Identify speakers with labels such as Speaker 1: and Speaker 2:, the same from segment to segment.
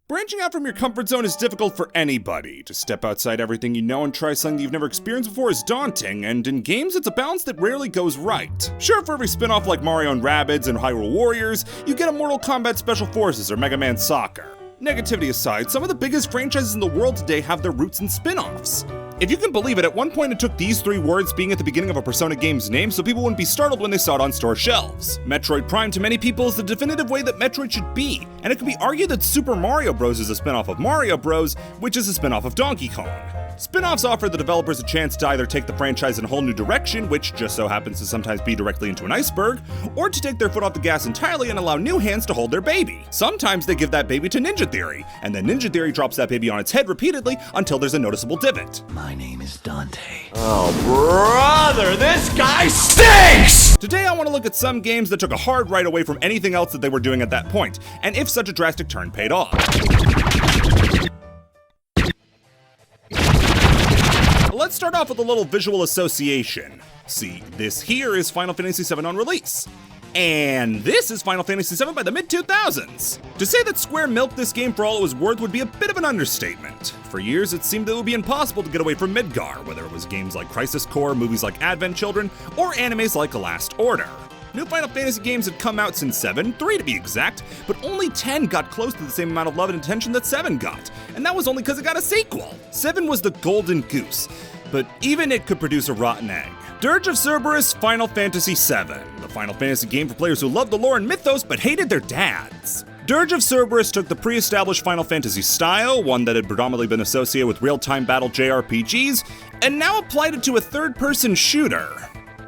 Speaker 1: Branching out from your comfort zone is difficult for anybody. To step outside everything you know and try something you've never experienced before is daunting, and in games it's a balance that rarely goes right. Sure, for every spin-off like Mario and Rabbids and Hyrule Warriors, you get a Mortal Kombat Special Forces or Mega Man Soccer. Negativity aside, some of the biggest franchises in the world today have their roots in spin-offs. If you can believe it, at one point it took these three words being at the beginning of a Persona game's name so people wouldn't be startled when they saw it on store shelves. Metroid Prime to many people is the definitive way that Metroid should be, and it can be argued that Super Mario Bros. Is a spin-off of Mario Bros., which is a spin-off of Donkey Kong. Spin-offs offer the developers a chance to either take the franchise in a whole new direction, which just so happens to sometimes be directly into an iceberg, or to take their foot off the gas entirely and allow new hands to hold their baby. Sometimes they give that baby to Ninja Theory, and then Ninja Theory drops that baby on its head repeatedly until there's a noticeable divot.
Speaker 2: My name is Dante.
Speaker 3: Oh, brother, this guy stinks!
Speaker 1: Today I want to look at some games that took a hard right away from anything else that they were doing at that point, and if such a drastic turn paid off. Let's start off with a little visual association. See, this here is Final Fantasy VII on release. And this is Final Fantasy VII by the mid-2000s. To say that Square milked this game for all it was worth would be a bit of an understatement. For years, it seemed that it would be impossible to get away from Midgar, whether it was games like Crisis Core, movies like Advent Children, or animes like The Last Order. New Final Fantasy games had come out since 7, 3 to be exact, but only 10 got close to the same amount of love and attention that 7 got, and that was only because it got a sequel. 7 was the golden goose, but even it could produce a rotten egg. Durge of Cerberus, Final Fantasy VII, the Final Fantasy game for players who loved the lore and mythos but hated their dads. Dirge of Cerberus took the pre-established Final Fantasy style, one that had predominantly been associated with real-time battle JRPGs, and now applied it to a third-person shooter.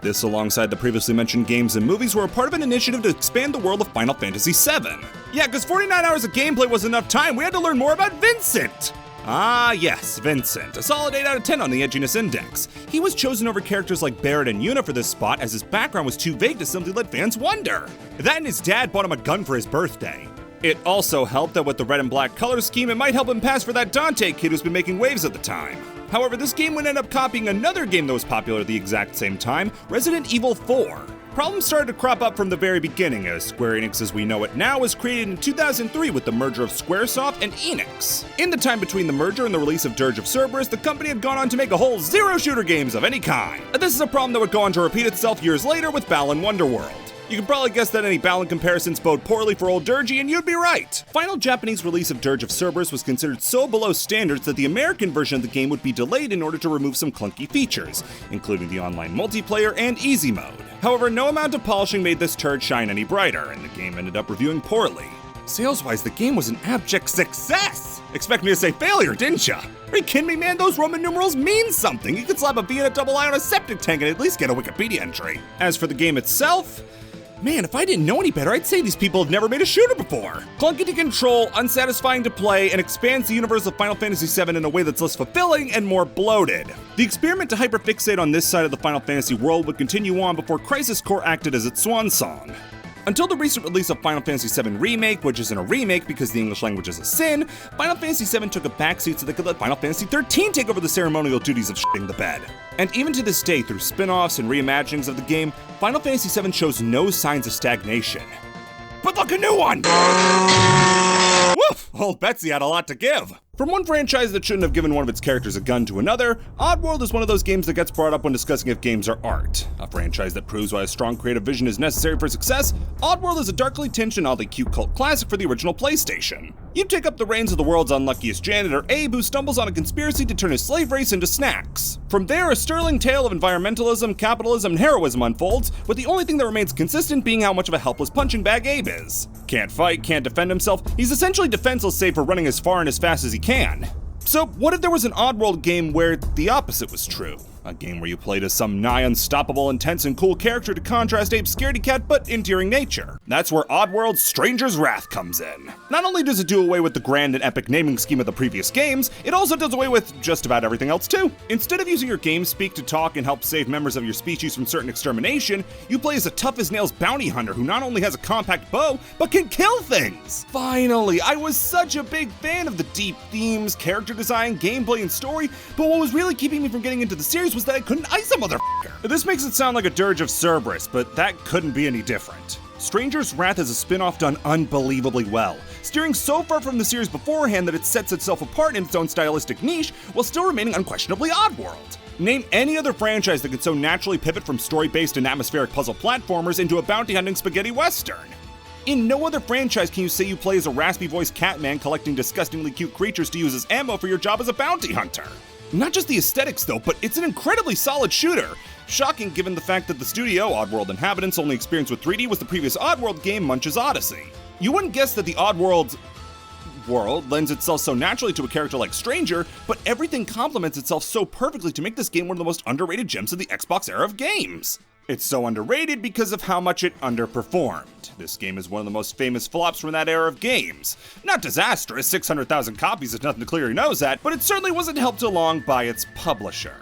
Speaker 1: This, alongside the previously mentioned games and movies, were a part of an initiative to expand the world of Final Fantasy VII. Yeah, because 49 hours of gameplay wasn't enough time, we had to learn more about Vincent! Ah yes, Vincent, a solid 8 out of 10 on the edginess index. He was chosen over characters like Barrett and Yuna for this spot as his background was too vague to simply let fans wonder. That and his dad bought him a gun for his birthday. It also helped that with the red and black color scheme, it might help him pass for that Dante kid who's been making waves at the time. However, this game would end up copying another game that was popular at the exact same time, Resident Evil 4. Problems started to crop up from the very beginning, as Square Enix as we know it now was created in 2003 with the merger of Squaresoft and Enix. In the time between the merger and the release of Durge of Cerberus, the company had gone on to make a whole 0 shooter games of any kind. And this is a problem that would go on to repeat itself years later with Balan Wonderworld. You can probably guess that any Balan comparisons bode poorly for old Durgy, and you'd be right. Final Japanese release of Durge of Cerberus was considered so below standards that the American version of the game would be delayed in order to remove some clunky features, including the online multiplayer and easy mode. However, no amount of polishing made this turd shine any brighter, and the game ended up reviewing poorly. Sales-wise, the game was an abject success! Expect me to say failure, didn't ya? Are you kidding me, man? Those Roman numerals mean something! You could slap a V and a double I on a septic tank and at least get a Wikipedia entry. As for the game itself, man, if I didn't know any better, I'd say these people have never made a shooter before. Clunky to control, unsatisfying to play, and expands the universe of Final Fantasy VII in a way that's less fulfilling and more bloated. The experiment to hyperfixate on this side of the Final Fantasy world would continue on before Crisis Core acted as its swan song. Until the recent release of Final Fantasy VII Remake, which isn't a remake because the English language is a sin, Final Fantasy VII took a backseat so they could let Final Fantasy XIII take over the ceremonial duties of shitting the bed. And even to this day, through spin-offs and reimaginings of the game, Final Fantasy VII shows no signs of stagnation. But look, a new one! Woof! Old Betsy had a lot to give. From one franchise that shouldn't have given one of its characters a gun to another, Oddworld is one of those games that gets brought up when discussing if games are art. A franchise that proves why a strong creative vision is necessary for success, Oddworld is a darkly tinged and oddly cute cult classic for the original PlayStation. You take up the reins of the world's unluckiest janitor, Abe, who stumbles on a conspiracy to turn his slave race into snacks. From there, a sterling tale of environmentalism, capitalism, and heroism unfolds, with the only thing that remains consistent being how much of a helpless punching bag Abe is. Can't fight, can't defend himself, he's essentially defenseless save for running as far and as fast as he can. So what if there was an Oddworld game where the opposite was true? A game where you played as some nigh unstoppable, intense, and cool character to contrast Abe's scaredy cat but endearing nature. That's where Oddworld's Stranger's Wrath comes in. Not only does it do away with the grand and epic naming scheme of the previous games, it also does away with just about everything else too. Instead of using your game speak to talk and help save members of your species from certain extermination, you play as a tough-as-nails bounty hunter who not only has a compact bow, but can kill things! Finally, I was such a big fan of the deep themes, character design, gameplay, and story, but what was really keeping me from getting into the series was that I couldn't ice a motherfucker. This makes it sound like a Durge of Cerberus, but that couldn't be any different. Stranger's Wrath is a spin-off done unbelievably well. steering so far from the series beforehand that it sets itself apart in its own stylistic niche while still remaining unquestionably Oddworld. Name any other franchise that could so naturally pivot from story-based and atmospheric puzzle platformers into a bounty-hunting spaghetti western. In no other franchise can you say you play as a raspy-voiced Catman collecting disgustingly cute creatures to use as ammo for your job as a bounty hunter. Not just the aesthetics though, but it's an incredibly solid shooter. Shocking given the fact that the studio, Oddworld Inhabitants' only experience with 3D was the previous Oddworld game, Munch's Odyssey. You wouldn't guess that the Oddworld world lends itself so naturally to a character like Stranger, but everything complements itself so perfectly to make this game one of the most underrated gems of the Xbox era of games. It's so underrated because of how much it underperformed. This game is one of the most famous flops from that era of games. Not disastrous, 600,000 copies is nothing to clear your nose at, but it certainly wasn't helped along by its publisher.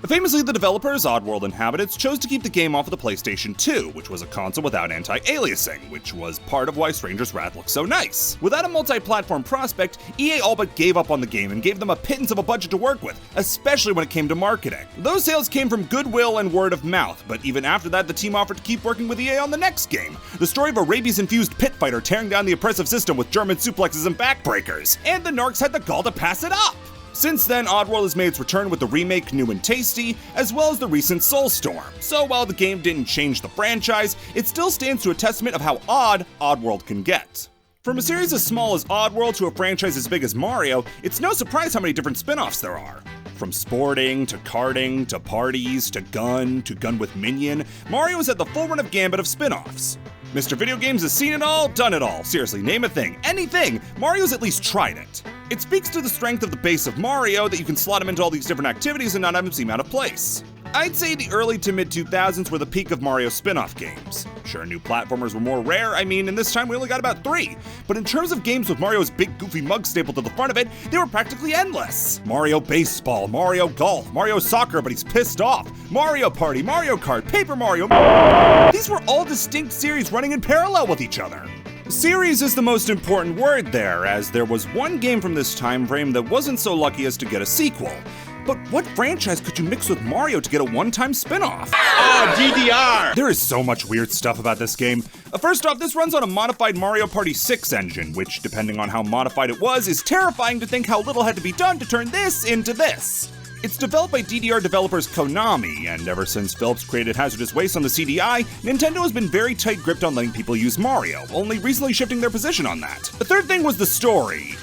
Speaker 1: Famously, the developers, Oddworld Inhabitants, chose to keep the game off of the PlayStation 2, which was a console without anti-aliasing, which was part of why Stranger's Wrath looked so nice. Without a multi-platform prospect, EA all but gave up on the game and gave them a pittance of a budget to work with, especially when it came to marketing. Those sales came from goodwill and word of mouth, but even after that, the team offered to keep working with EA on the next game, the story of a rabies-infused pit fighter tearing down the oppressive system with German suplexes and backbreakers, and the narcs had the gall to pass it up! Since then, Oddworld has made its return with the remake New and Tasty, as well as the recent Soulstorm. So while the game didn't change the franchise, it still stands to a testament of how odd Oddworld can get. From a series as small as Oddworld to a franchise as big as Mario, it's no surprise how many different spin-offs there are. From sporting, to karting, to parties, to gun with minion, Mario has had the full run of gambit of spin-offs. Mr. Video Games has seen it all, done it all. Seriously, name a thing, anything, Mario's at least tried it. It speaks to the strength of the base of Mario that you can slot him into all these different activities and not have him seem out of place. I'd say the early to mid 2000s were the peak of Mario spin-off games. Sure, new platformers were more rare, and this time we only got about 3. But in terms of games with Mario's big goofy mug stapled to the front of it, they were practically endless. Mario Baseball, Mario Golf, Mario Soccer but he's pissed off, Mario Party, Mario Kart, Paper Mario. These were all distinct series running in parallel with each other. Series is the most important word there, as there was one game from this time frame that wasn't so lucky as to get a sequel. But what franchise could you mix with Mario to get a one-time spin-off?
Speaker 3: DDR!
Speaker 1: There is so much weird stuff about this game. First off, this runs on a modified Mario Party 6 engine, which, depending on how modified it was, is terrifying to think how little had to be done to turn this into this. It's developed by DDR developers Konami, and ever since Philips created Hazardous Waste on the CDI, Nintendo has been very tight-gripped on letting people use Mario, only recently shifting their position on that. The third thing was the story.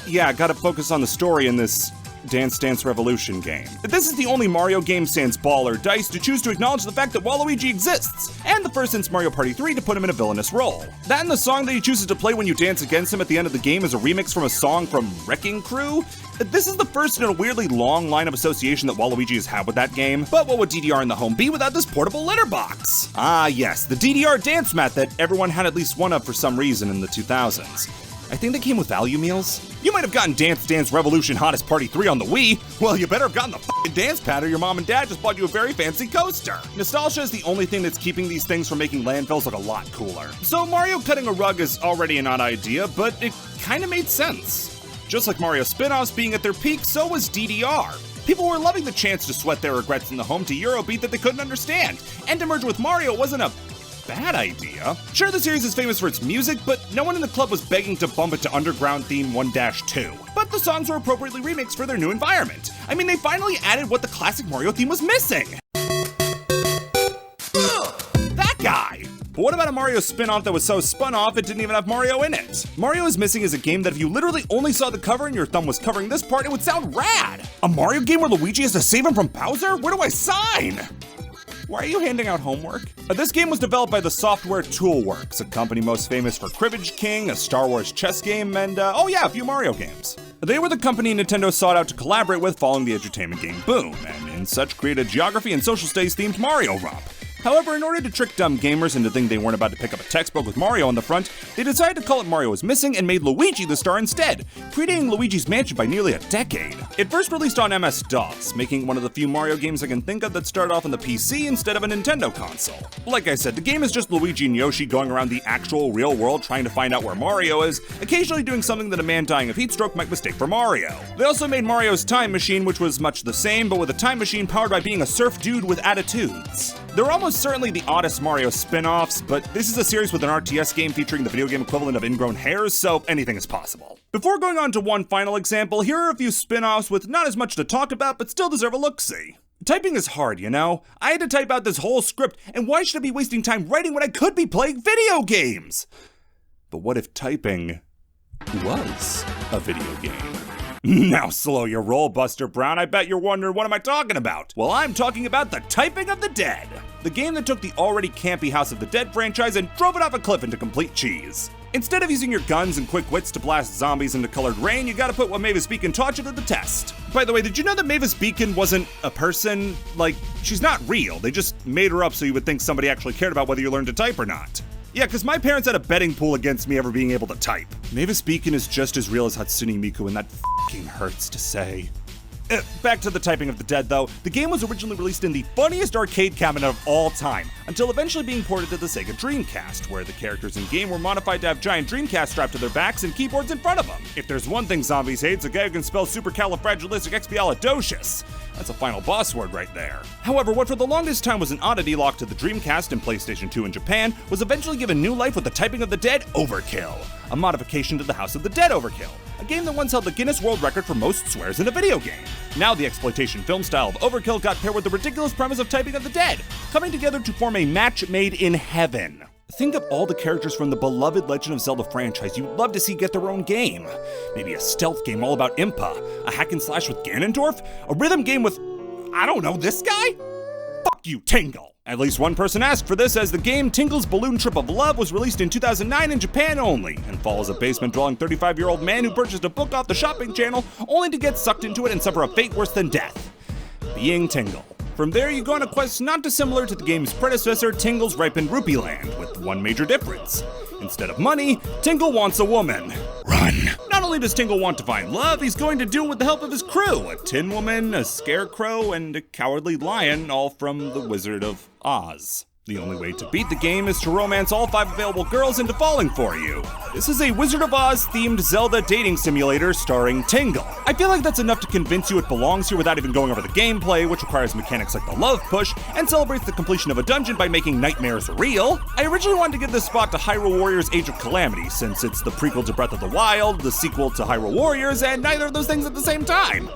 Speaker 1: Yeah, gotta focus on the story in this Dance Dance Revolution game. This is the only Mario game sans ball or dice to choose to acknowledge the fact that Waluigi exists, and the first since Mario Party 3 to put him in a villainous role. That and the song that he chooses to play when you dance against him at the end of the game is a remix from a song from Wrecking Crew. This is the first in a weirdly long line of association that Waluigi has had with that game, but what would DDR in the home be without this portable litter box? Ah yes, the DDR dance mat that everyone had at least one of for some reason in the 2000s. I think they came with value meals. You might have gotten Dance Dance Revolution Hottest Party 3 on the Wii. Well, you better have gotten the f***ing dance pad or your mom and dad just bought you a very fancy coaster. Nostalgia is the only thing that's keeping these things from making landfills look a lot cooler. So Mario cutting a rug is already an odd idea, but it kinda made sense. Just like Mario spin-offs being at their peak, so was DDR. People were loving the chance to sweat their regrets in the home to Eurobeat that they couldn't understand, and to merge with Mario wasn't a bad idea. Sure, the series is famous for its music, but no one in the club was begging to bump it to Underground Theme 1-2. But the songs were appropriately remixed for their new environment. They finally added what the classic Mario theme was missing. That guy! But what about a Mario spin-off that was so spun off it didn't even have Mario in it? Mario is Missing is a game that if you literally only saw the cover and your thumb was covering this part, it would sound rad! A Mario game where Luigi has to save him from Bowser? Where do I sign? Why are you handing out homework? This game was developed by the software Toolworks, a company most famous for Cribbage King, a Star Wars chess game, and a few Mario games. They were the company Nintendo sought out to collaborate with following the edutainment game boom, and in such created a geography and social studies themed Mario romp. However, in order to trick dumb gamers into thinking they weren't about to pick up a textbook with Mario on the front, they decided to call it Mario is Missing and made Luigi the star instead, predating Luigi's Mansion by nearly a decade. It first released on MS-DOS, making it one of the few Mario games I can think of that started off on the PC instead of a Nintendo console. Like I said, the game is just Luigi and Yoshi going around the actual real world trying to find out where Mario is, occasionally doing something that a man dying of heat stroke might mistake for Mario. They also made Mario's Time Machine, which was much the same, but with a time machine powered by being a surf dude with attitudes. They're almost certainly the oddest Mario spin-offs, but this is a series with an RTS game featuring the video game equivalent of ingrown hairs, so anything is possible. Before going on to one final example, here are a few spin-offs with not as much to talk about, but still deserve a look-see. Typing is hard, you know? I had to type out this whole script, and why should I be wasting time writing when I could be playing video games? But what if typing was a video game? Now slow your roll, Buster Brown. I bet you're wondering, what am I talking about? Well, I'm talking about The Typing of the Dead, the game that took the already campy House of the Dead franchise and drove it off a cliff into complete cheese. Instead of using your guns and quick wits to blast zombies into colored rain, you gotta put what Mavis Beacon taught you to the test. By the way, did you know that Mavis Beacon wasn't a person? Like, she's not real. They just made her up so you would think somebody actually cared about whether you learned to type or not. Yeah, because my parents had a betting pool against me ever being able to type. Mavis Beacon is just as real as Hatsune Miku, and that f***ing hurts to say. Back to The Typing of the Dead, though. The game was originally released in the funniest arcade cabinet of all time, until eventually being ported to the Sega Dreamcast, where the characters in-game were modified to have giant Dreamcast strapped to their backs and keyboards in front of them. If there's one thing zombies hate, it's a guy who can spell supercalifragilisticexpialidocious. That's a final boss word right there. However, what for the longest time was an oddity locked to the Dreamcast and PlayStation 2 in Japan was eventually given new life with The Typing of the Dead Overkill, a modification to the House of the Dead Overkill, a game that once held the Guinness World Record for most swears in a video game. Now the exploitation film style of Overkill got paired with the ridiculous premise of Typing of the Dead, coming together to form a match made in heaven. Think of all the characters from the beloved Legend of Zelda franchise you'd love to see get their own game. Maybe a stealth game all about Impa, a hack and slash with Ganondorf, a rhythm game with, I don't know, this guy? Fuck you, Tingle! At least one person asked for this, as the game Tingle's Balloon Trip of Love was released in 2009 in Japan only, and follows a basement-dwelling 35-year-old man who purchased a book off the shopping channel only to get sucked into it and suffer a fate worse than death: being Tingle. From there, you go on a quest not dissimilar to the game's predecessor, Tingle's Ripened Rupee Land, with one major difference. Instead of money, Tingle wants a woman. Run! Not only does Tingle want to find love, he's going to do it with the help of his crew, a Tin Woman, a Scarecrow, and a Cowardly Lion, all from the Wizard of Oz. The only way to beat the game is to romance all 5 available girls into falling for you. This is a Wizard of Oz themed Zelda dating simulator starring Tingle. I feel like that's enough to convince you it belongs here without even going over the gameplay, which requires mechanics like the love push, and celebrates the completion of a dungeon by making nightmares real. I originally wanted to give this spot to Hyrule Warriors Age of Calamity, since it's the prequel to Breath of the Wild, the sequel to Hyrule Warriors, and neither of those things at the same time.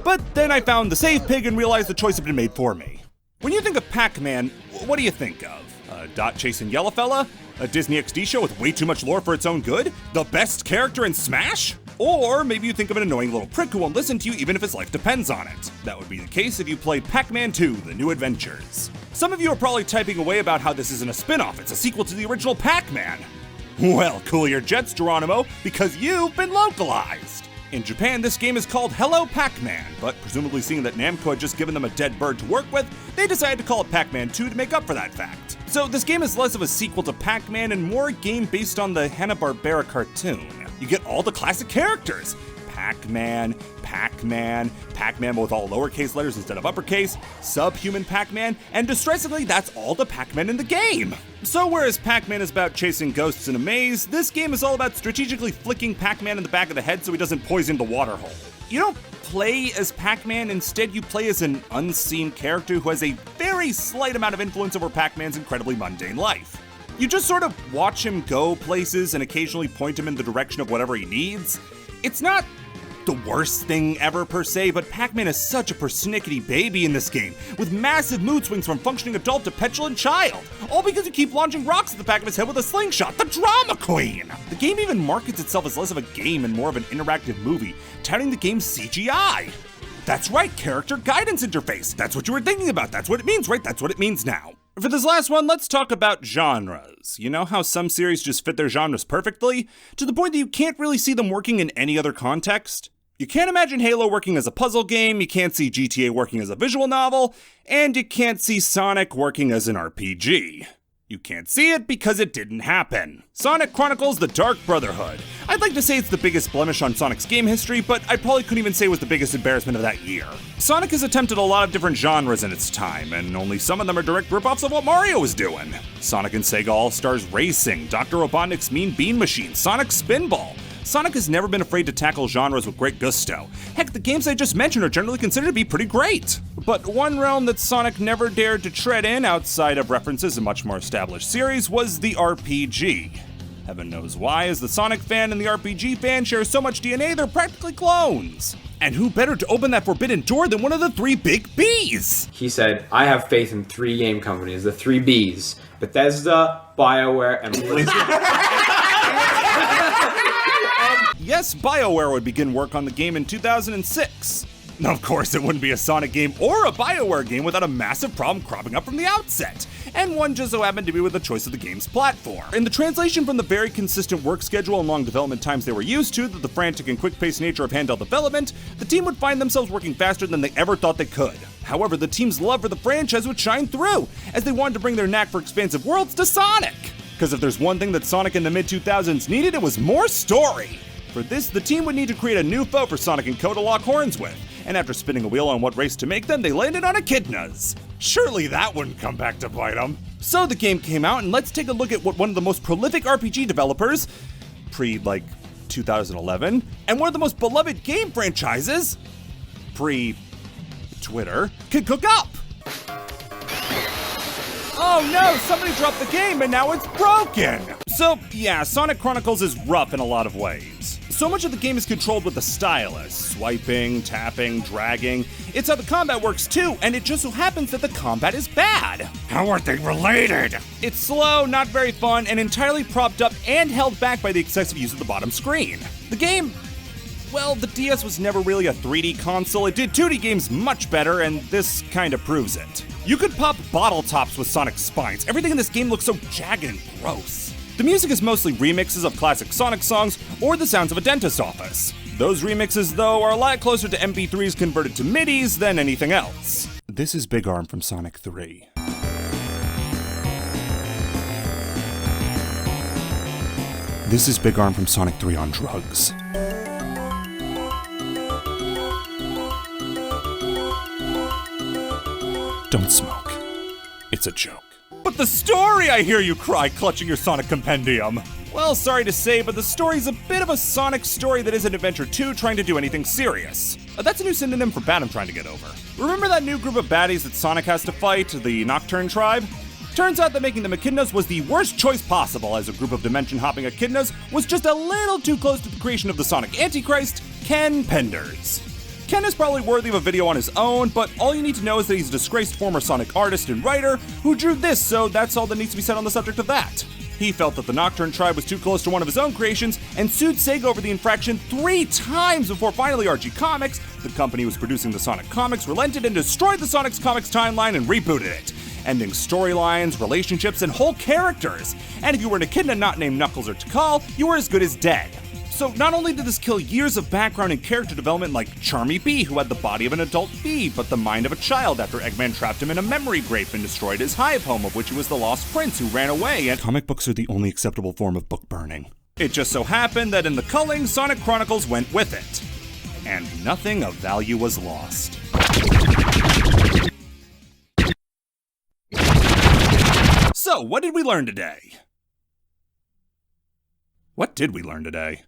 Speaker 1: But then I found the save pig and realized the choice had been made for me. When you think of Pac-Man, what do you think of? A dot chasing yellow fella? A Disney XD show with way too much lore for its own good? The best character in Smash? Or maybe you think of an annoying little prick who won't listen to you even if his life depends on it. That would be the case if you played Pac-Man 2: The New Adventures. Some of you are probably typing away about how this isn't a spin-off, it's a sequel to the original Pac-Man. Well, cool your jets, Geronimo, because you've been localized. In Japan, this game is called Hello Pac-Man, but presumably seeing that Namco had just given them a dead bird to work with, they decided to call it Pac-Man 2 to make up for that fact. So this game is less of a sequel to Pac-Man and more a game based on the Hanna-Barbera cartoon. You get all the classic characters: Pac-Man, Pac-Man, Pac-Man with all lowercase letters instead of uppercase, Subhuman Pac-Man, and distressingly, that's all the Pac-Man in the game. So whereas Pac-Man is about chasing ghosts in a maze, this game is all about strategically flicking Pac-Man in the back of the head so he doesn't poison the water hole. You don't play as Pac-Man, instead you play as an unseen character who has a very slight amount of influence over Pac-Man's incredibly mundane life. You just sort of watch him go places and occasionally point him in the direction of whatever he needs. It's not the worst thing ever per se, but Pac-Man is such a persnickety baby in this game, with massive mood swings from functioning adult to petulant child, all because you keep launching rocks at the back of his head with a slingshot. The drama queen! The game even markets itself as less of a game and more of an interactive movie, touting the game's CGI. That's right, character guidance interface. That's what you were thinking about. That's what it means, right? That's what it means now. For this last one, let's talk about genres. You know how some series just fit their genres perfectly, to the point that you can't really see them working in any other context? You can't imagine Halo working as a puzzle game, you can't see GTA working as a visual novel, and you can't see Sonic working as an RPG. You can't see it because it didn't happen. Sonic Chronicles: The Dark Brotherhood. I'd like to say it's the biggest blemish on Sonic's game history, but I probably couldn't even say it was the biggest embarrassment of that year. Sonic has attempted a lot of different genres in its time, and only some of them are direct ripoffs of what Mario was doing. Sonic and Sega All-Stars Racing, Dr. Robotnik's Mean Bean Machine, Sonic Spinball. Sonic has never been afraid to tackle genres with great gusto. Heck, the games I just mentioned are generally considered to be pretty great. But one realm that Sonic never dared to tread in outside of references in much more established series was the RPG. Heaven knows why, as the Sonic fan and the RPG fan share so much DNA they're practically clones. And who better to open that forbidden door than one of the three big Bs?
Speaker 2: He said, I have faith in 3 game companies, the 3 Bs. Bethesda, BioWare, and Blizzard.
Speaker 1: Yes, BioWare would begin work on the game in 2006. Now, of course, it wouldn't be a Sonic game or a BioWare game without a massive problem cropping up from the outset, and one just so happened to be with the choice of the game's platform. In the translation from the very consistent work schedule and long development times they were used to, the frantic and quick-paced nature of handheld development, the team would find themselves working faster than they ever thought they could. However, the team's love for the franchise would shine through, as they wanted to bring their knack for expansive worlds to Sonic. Because if there's one thing that Sonic in the mid-2000s needed, it was more story. For this, the team would need to create a new foe for Sonic and Co. to lock horns with, and after spinning a wheel on what race to make them, they landed on echidnas. Surely that wouldn't come back to bite them. So the game came out, and let's take a look at what one of the most prolific RPG developers, pre-2011, and one of the most beloved game franchises, pre-Twitter, could cook up. Oh no, somebody dropped the game and now it's broken! So yeah, Sonic Chronicles is rough in a lot of ways. So much of the game is controlled with the stylus, swiping, tapping, dragging. It's how the combat works too, and it just so happens that the combat is bad. How are they related? It's slow, not very fun, and entirely propped up and held back by the excessive use of the bottom screen. The game, well, the DS was never really a 3D console. It did 2D games much better, and this kinda proves it. You could pop bottle tops with Sonic's spines. Everything in this game looks so jagged and gross. The music is mostly remixes of classic Sonic songs or the sounds of a dentist's office. Those remixes, though, are a lot closer to MP3s converted to MIDIs than anything else. This is Big Arm from Sonic 3. This is Big Arm from Sonic 3 on drugs. Don't smoke. It's a joke. But the story, I hear you cry, clutching your Sonic compendium. Well, sorry to say, but the story's a bit of a Sonic story that isn't Adventure 2 trying to do anything serious. That's a new synonym for bad I'm trying to get over. Remember that new group of baddies that Sonic has to fight, the Nocturne Tribe? Turns out that making them echidnas was the worst choice possible, as a group of dimension-hopping echidnas was just a little too close to the creation of the Sonic Antichrist, Ken Penders. Ken is probably worthy of a video on his own, but all you need to know is that he's a disgraced former Sonic artist and writer who drew this, so that's all that needs to be said on the subject of that. He felt that the Nocturne Tribe was too close to one of his own creations and sued Sega over the infraction 3 times before finally RG Comics, the company who was producing the Sonic comics, relented and destroyed the Sonic's comics timeline and rebooted it, ending storylines, relationships, and whole characters. And if you were an echidna not named Knuckles or Tikal, you were as good as dead. So not only did this kill years of background and character development like Charmy Bee, who had the body of an adult bee, but the mind of a child after Eggman trapped him in a memory grape and destroyed his hive home, of which he was the lost prince who ran away, and comic books are the only acceptable form of book burning. It just so happened that in the culling, Sonic Chronicles went with it. And nothing of value was lost. So, what did we learn today? What did we learn today?